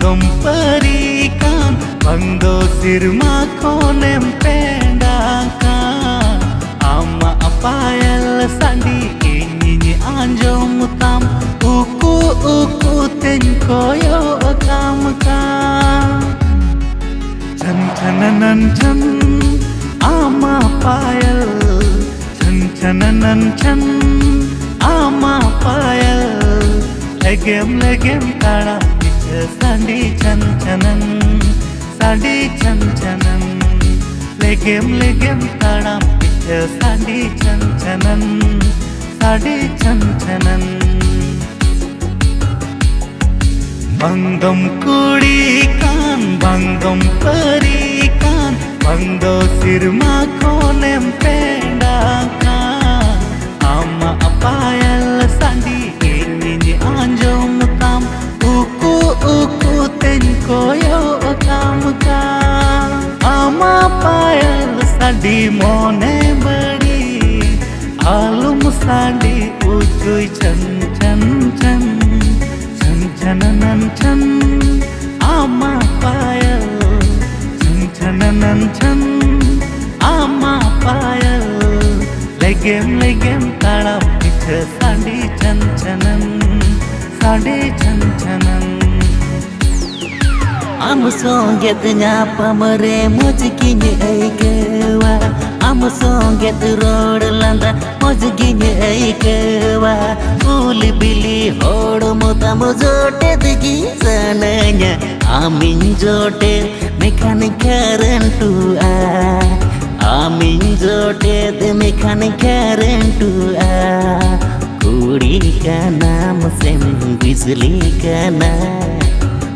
Bangdom perikan Bangdo sirma konem pendakan Ama apayal sandi Inyi anjom tam Uku tenkoyo akam Chan chananan chan Ama apayal Chan chananan chan Ama apayal Legem tada Sandi chan chanan Legem tada Sandi chan chanan Bangdom kudikan Bangdom perikan Bangdo sirma konem pendakan Ama apayal sandi Inyi anjom tam Uku tenkoyo kam Ama apayal sandi mone badi Alum sandi ucuy chan chananan chan Ama apayal chananan chan Ama apayal Legem tada sandi chan chanan Am songet nyapa mere mojkinya eikewa Am songet road landa mojkinya eikewa Uli bili hod mota mojote digi sananya Amin jote mechanic current Amin jote de mechanic current कुड़ी का नाम से बिजली का नाम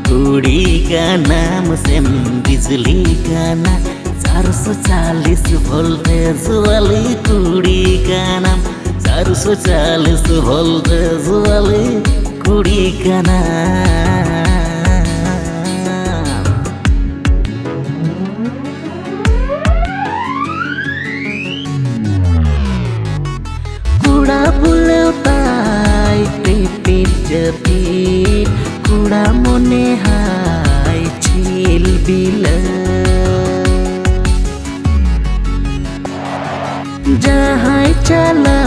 कुड़ी का नाम से बिजली का नाम 440 वोल्टेज वाली कुड़ी का नाम 440 वोल्टेज वाली कुड़ी का नाम Kuda pulau tai pipit jepit Kuda mone hai cil bila Jahai cala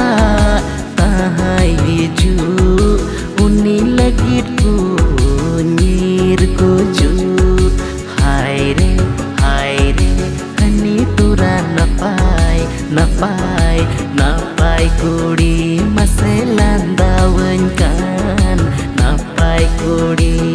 tahai hiju Uni lagit ku nyir kuju Hai re hani tura napai kudi maselan dawen kan napai kudi